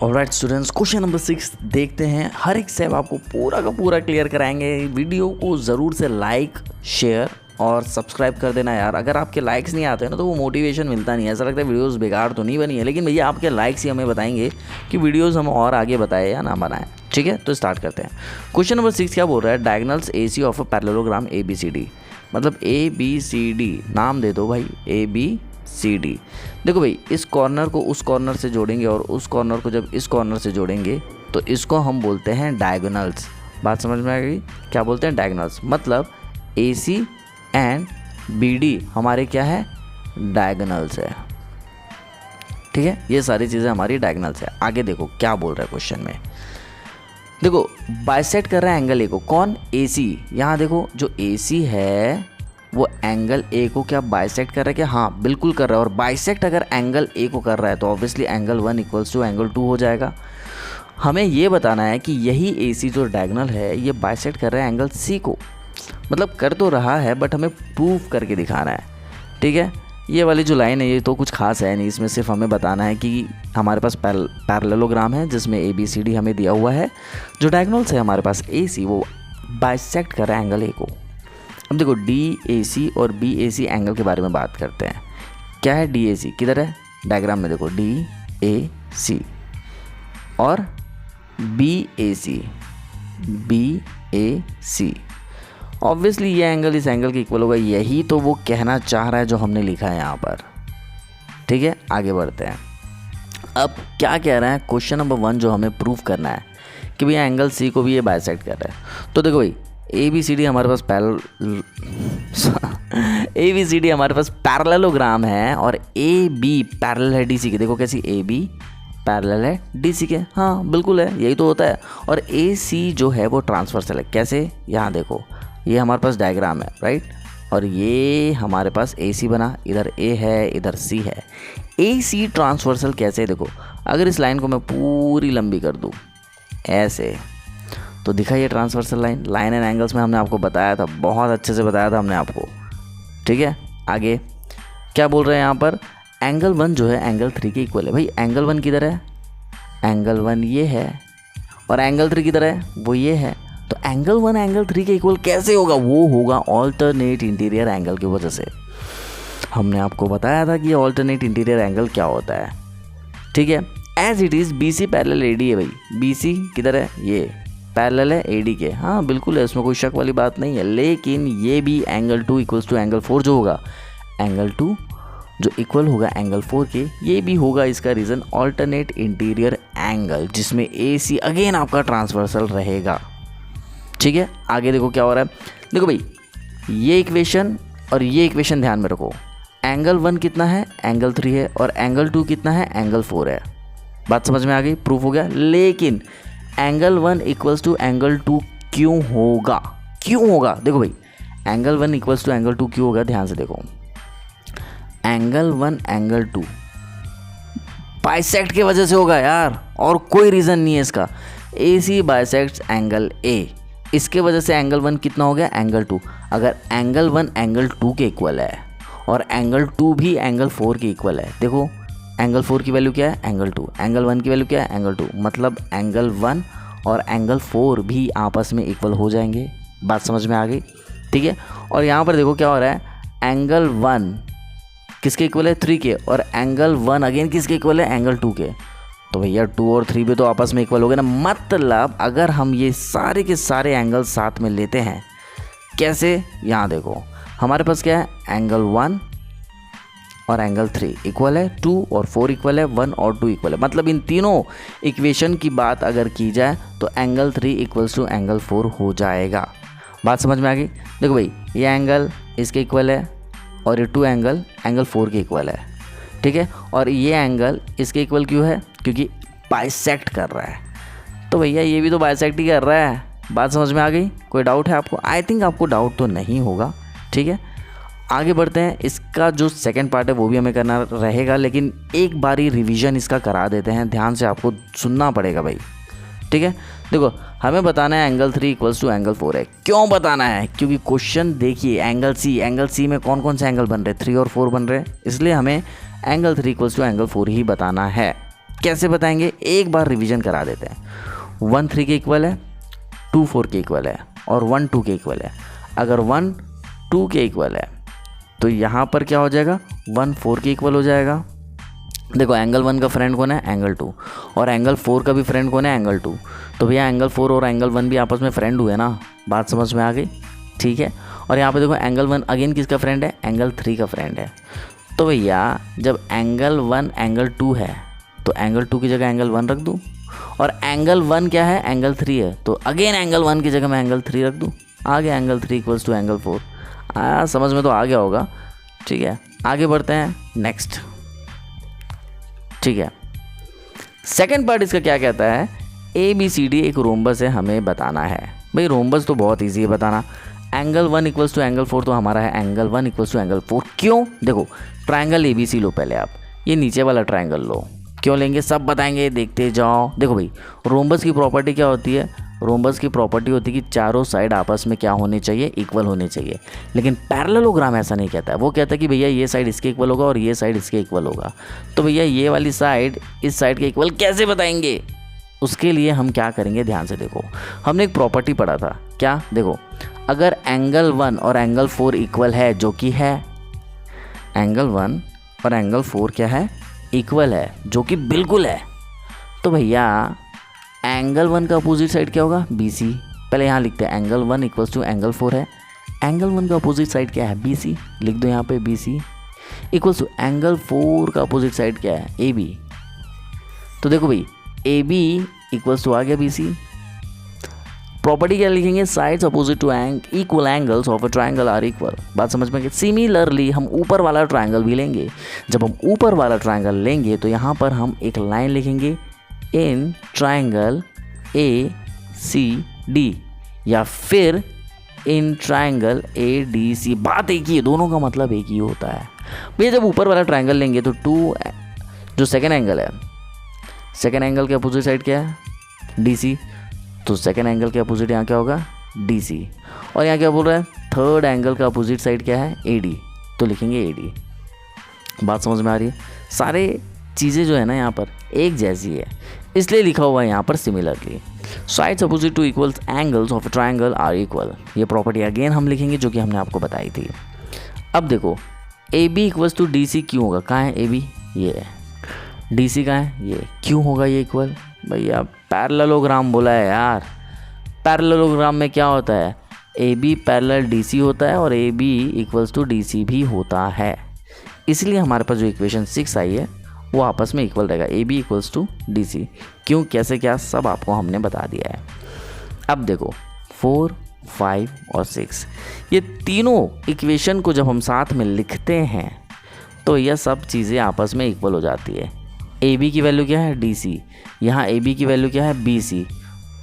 Alright students, question number 6 देखते हैं। हर एक स्टेप आपको पूरा का पूरा क्लियर कराएंगे। वीडियो को ज़रूर से लाइक, शेयर और सब्सक्राइब कर देना यार। अगर आपके लाइक्स नहीं आते हैं ना तो वो मोटिवेशन मिलता नहीं है, ऐसा लगता है वीडियोस बेकार तो नहीं बनी है, लेकिन भैया आपके लाइक्स ही हमें बताएंगे कि वीडियोस हम और आगे बताएं या ना बनाएं। ठीक है, तो स्टार्ट करते हैं। क्वेश्चन नंबर 6 क्या बोल रहा है? Diagonals AC of a parallelogram ABCD, मतलब ABCD नाम दे दो भाई, ABCD। देखो भाई, इस कॉर्नर को उस कॉर्नर से जोड़ेंगे और उस कॉर्नर को जब इस कॉर्नर से जोड़ेंगे तो इसको हम बोलते हैं डायगोनल्स। बात समझ में आ गई? क्या बोलते हैं? डायगोनल्स। मतलब AC एंड BD हमारे क्या है? डायगोनल्स है। ठीक है, ये सारी चीज़ें हमारी डायगोनल्स है। आगे देखो क्या बोल रहा है क्वेश्चन में। देखो, बाइसेक्ट कर रहा है एंगल A को। कौन? AC। यहाँ देखो, जो AC है वो एंगल A को क्या बाइसेक्ट कर रहा है क्या? हाँ, बिल्कुल कर रहा है। और बाइसेक्ट अगर एंगल A को कर रहा है तो obviously angle 1 equals to angle 2 हो जाएगा। हमें ये बताना है कि यही AC जो डायगोनल है ये बाइसेक्ट कर रहा है एंगल C को। मतलब कर तो रहा है बट हमें प्रूव करके दिखाना है। ठीक है, ये वाली जो लाइन है ये तो कुछ खास है नहीं, इसमें सिर्फ हमें बताना है कि हमारे पास पैरेललोग्राम है जिसमें ABCD हमें दिया हुआ है। जो डायगोनल्स है हमारे पास AC वो बाइसेक्ट कर रहा है एंगल A को। अब देखो, DAC और BAC एंगल के बारे में बात करते हैं। क्या है DAC? किधर है डायग्राम में? देखो DAC और BAC। ऑब्वियसली ये एंगल इस एंगल के इक्वल होगा, यही तो वो कहना चाह रहा है जो हमने लिखा है यहाँ पर। ठीक है, आगे बढ़ते हैं। अब क्या कह रहा है? क्वेश्चन नंबर 1 जो हमें प्रूव करना है कि भैया एंगल C को भी ये बाइसेक्ट कर रहा है। तो देखो भाई, ABCD हमारे पास पैरेललोग्राम है और AB पैरेलल है DC के। देखो कैसी, AB पैरेलल है DC के। हाँ बिल्कुल है, यही तो होता है। और AC जो है वो ट्रांसवर्सल है। कैसे? यहाँ देखो, ये हमारे पास डायग्राम है, राइट? और ये हमारे पास AC बना, इधर A है इधर C है। AC ट्रांसवर्सल कैसे? देखो, अगर इस लाइन को मैं पूरी लंबी कर दूँ ऐसे तो दिखाइए ट्रांसवर्सल लाइन एंड एंगल्स में हमने आपको बताया था, बहुत अच्छे से बताया था हमने आपको। ठीक है, आगे क्या बोल रहे हैं यहाँ पर? एंगल 1 जो है एंगल 3 के इक्वल है। भाई एंगल 1 किधर है? एंगल 1 ये है। और एंगल 3 किधर है? वो ये है। तो एंगल 1 एंगल 3 के इक्वल कैसे होगा? वो होगा ऑल्टरनेट इंटीरियर एंगल की वजह से। हमने आपको बताया था कि ऑल्टरनेट इंटीरियर एंगल क्या होता है। ठीक है, as it is BC parallel AD है। भाई BC किधर है? ये पैरेलल है AD के। हाँ बिल्कुल है, इसमें कोई शक वाली बात नहीं है। लेकिन ये भी एंगल 2 इक्वल्स टू एंगल 4 जो होगा, एंगल 2 जो इक्वल होगा एंगल 4 के, ये भी होगा। इसका रीज़न ऑल्टरनेट इंटीरियर एंगल जिसमें AC अगेन आपका ट्रांसवर्सल रहेगा। ठीक है, आगे देखो क्या हो रहा है। देखो भाई, ये इक्वेशन और ये इक्वेशन ध्यान में रखो। एंगल 1 कितना है? एंगल 3 है। और एंगल 2 कितना है? एंगल 4 है। बात समझ में आ गई? प्रूफ हो गया। लेकिन एंगल 1 इक्वल्स टू एंगल 2 क्यों होगा? क्यों होगा? देखो भाई, एंगल 1 इक्वल्स टू एंगल 2 क्यों होगा? ध्यान से देखो, एंगल 1 एंगल 2 बाइसेक्ट की वजह से होगा यार, और कोई रीज़न नहीं है इसका। AC बाइसेक्ट्स एंगल A, इसके वजह से एंगल 1 कितना हो गया? एंगल 2। अगर एंगल 1 एंगल 2 के इक्वल है और एंगल 2 भी एंगल 4 के इक्वल है, देखो एंगल 4 की वैल्यू क्या है? एंगल 2। एंगल 1 की वैल्यू क्या है? एंगल 2। मतलब एंगल 1 और एंगल 4 भी आपस में इक्वल हो जाएंगे। बात समझ में आ गई? ठीक है, और यहाँ पर देखो क्या हो रहा है। एंगल 1 किसके इक्वल है? 3 के। और एंगल 1 अगेन किसके इक्वल है? एंगल 2 के। तो भैया 2 और 3 भी तो आपस में इक्वल हो गए ना। मतलब अगर हम ये सारे के सारे एंगल साथ में लेते हैं, कैसे? यहाँ देखो, हमारे पास क्या है? एंगल 1 और एंगल 3 इक्वल है, 2 और 4 इक्वल है, 1 और 2 इक्वल है। मतलब इन तीनों इक्वेशन की बात अगर की जाए तो एंगल 3 इक्वल्स टू एंगल 4 हो जाएगा। बात समझ में आ गई? देखो भाई, ये एंगल इसके इक्वल है और ये 2 एंगल 4 के इक्वल है। ठीक है, और ये एंगल इसके इक्वल क्यों है? क्योंकि बाइसेक्ट कर रहा है। तो भैया ये भी तो बाइसेक्ट ही कर रहा है। बात समझ में आ गई? कोई डाउट है आपको? आई थिंक आपको डाउट तो नहीं होगा। ठीक है, आगे बढ़ते हैं। इसका जो सेकंड पार्ट है वो भी हमें करना रहेगा, लेकिन एक बारी रिवीजन इसका करा देते हैं। ध्यान से आपको सुनना पड़ेगा भाई। ठीक है, देखो हमें बताना है एंगल 3 इक्वल्स टू एंगल 4 है। क्यों बताना है? क्योंकि क्वेश्चन देखिए, एंगल सी में कौन कौन से एंगल बन रहे हैं? 3 और 4 बन रहे हैं, इसलिए हमें एंगल 3 इक्वल्स टू एंगल 4 ही बताना है। कैसे बताएंगे, एक बार रिवीजन करा देते हैं। 1 3 के इक्वल है, 2 4 के इक्वल है और 1 2 के इक्वल है। अगर 1 2 के इक्वल है तो यहाँ पर क्या हो जाएगा, 1 4 के इक्वल हो जाएगा। देखो एंगल 1 का फ्रेंड कौन है, एंगल 2, और एंगल 4 का भी फ्रेंड कौन है, एंगल 2। तो भैया एंगल 4 और एंगल 1 भी आपस में फ्रेंड हुए ना, बात समझ में आ गई, ठीक है। और यहाँ पे देखो एंगल 1 अगेन किसका फ्रेंड है, एंगल 3 का फ्रेंड है। तो भैया जब एंगल 1 एंगल 2 है तो एंगल 2 की जगह एंगल 1 रख दूँ, और एंगल 1 क्या है, एंगल 3 है, तो अगेन एंगल 1 की जगह मैं एंगल 3 रख दूँ। आ गया एंगल 3 इक्वल्स टू एंगल 4। समझ में तो आ गया होगा, ठीक है। आगे बढ़ते हैं नेक्स्ट, ठीक है। सेकंड पार्ट इसका क्या कहता है, ABCD एक रोम्बस है, हमें बताना है। भाई रोम्बस तो बहुत इजी है बताना। एंगल 1 इक्वल्स टू एंगल 4 तो हमारा है एंगल 1 इक्वल्स टू एंगल 4। क्यों, देखो ट्रायंगल ABC लो पहले आप, ये नीचे वाला ट्रायंगल लो। क्यों लेंगे सब बताएंगे, देखते जाओ। देखो भाई रोम्बस की प्रॉपर्टी क्या होती है, रोम्बस की प्रॉपर्टी होती है कि चारों साइड आपस में क्या होने चाहिए, इक्वल होने चाहिए। लेकिन पैरेललोग्राम ऐसा नहीं कहता है, वो कहता है कि भैया ये साइड इसके इक्वल होगा और ये साइड इसके इक्वल होगा। तो भैया ये वाली साइड इस साइड के इक्वल कैसे बताएंगे, उसके लिए हम क्या करेंगे, ध्यान से देखो। हमने एक प्रॉपर्टी पढ़ा था, क्या, देखो अगर एंगल 1 और एंगल 4 इक्वल है, जो कि है, एंगल 1 और एंगल 4 क्या है, इक्वल है, जो कि बिल्कुल है, तो भैया एंगल 1 का अपोजिट साइड क्या होगा, BC। पहले यहाँ लिखते हैं एंगल 1 इक्वल्स टू एंगल 4 है, एंगल 1 का अपोजिट साइड क्या है, BC, लिख दो यहाँ पे BC इक्वल्स टू एंगल 4 का अपोजिट साइड क्या है, AB। तो देखो भाई AB इक्वल्स टू आ गया BC। प्रॉपर्टी क्या लिखेंगे, sides opposite to equal angles of a triangle are equal. बात समझ में गई। सिमिलरली हम ऊपर वाला ट्रायंगल भी लेंगे। जब हम ऊपर वाला ट्रायंगल लेंगे तो यहाँ पर हम एक लाइन लिखेंगे, इन ट्रायंगल ACD, या फिर इन ट्रायंगल ADC। बात एक ही है, दोनों का मतलब एक ही होता है भैया। जब ऊपर वाला ट्रायंगल लेंगे तो जो सेकेंड एंगल है, सेकेंड एंगल के अपोजिट साइड क्या है, DC। तो सेकेंड एंगल के अपोजिट यहाँ क्या होगा, DC। और यहाँ क्या बोल रहा है, थर्ड एंगल का अपोजिट साइड क्या है, AD, तो लिखेंगे AD। बात समझ में आ रही है। सारे चीज़ें जो है ना यहाँ पर एक जैसी है, इसलिए लिखा हुआ है यहाँ पर similarly. Sides opposite to equal angles of triangle are equal. ये प्रॉपर्टी अगेन हम लिखेंगे जो कि हमने आपको बताई थी। अब देखो AB इक्वल्स टू DC क्यों होगा, कहाँ है AB, ये है, DC कहाँ है, ये, क्यों होगा ये इक्वल, भैया पैरेललोग्राम बोला है यार। पैरेललोग्राम में क्या होता है, AB पैरेलल DC होता है और AB इक्वल्स टू DC भी होता है, इसलिए हमारे पास जो इक्वेशन 6 आई है वो आपस में इक्वल रहेगा, AB इक्वल्स टू DC। क्यों, कैसे, क्या, सब आपको हमने बता दिया है। अब देखो 4 5 और 6 ये तीनों इक्वेशन को जब हम साथ में लिखते हैं तो यह सब चीज़ें आपस में इक्वल हो जाती है। AB की वैल्यू क्या है, DC, यहाँ AB की वैल्यू क्या है, BC,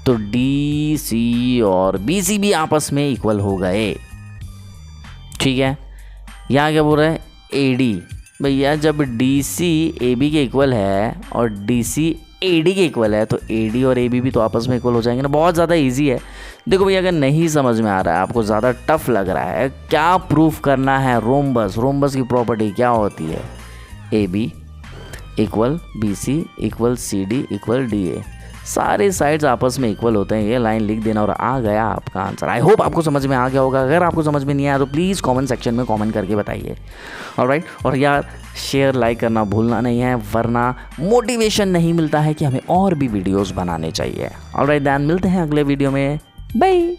तो DC और BC भी आपस में इक्वल हो गए, ठीक है। यहाँ क्या बोल रहा है, AD, भैया जब DC AB के इक्वल है और DC AD के इक्वल है तो AD और AB भी तो आपस में इक्वल हो जाएंगे ना। बहुत ज़्यादा इजी है। देखो भैया अगर नहीं समझ में आ रहा है, आपको ज़्यादा टफ लग रहा है, क्या प्रूफ करना है, रोम्बस की प्रॉपर्टी क्या होती है, AB equal BC equal CD equal DA। सारे साइड्स आपस में इक्वल होते हैं, ये लाइन लिख देना और आ गया आपका आंसर। आई होप आपको समझ में आ गया होगा। अगर आपको समझ में नहीं आया तो प्लीज़ कमेंट सेक्शन में कमेंट करके बताइए, ऑलराइट। और यार शेयर लाइक करना भूलना नहीं है, वरना मोटिवेशन नहीं मिलता है कि हमें और भी वीडियोस बनाने चाहिए। ऑलराइट देन, मिलते हैं अगले वीडियो में, बाय।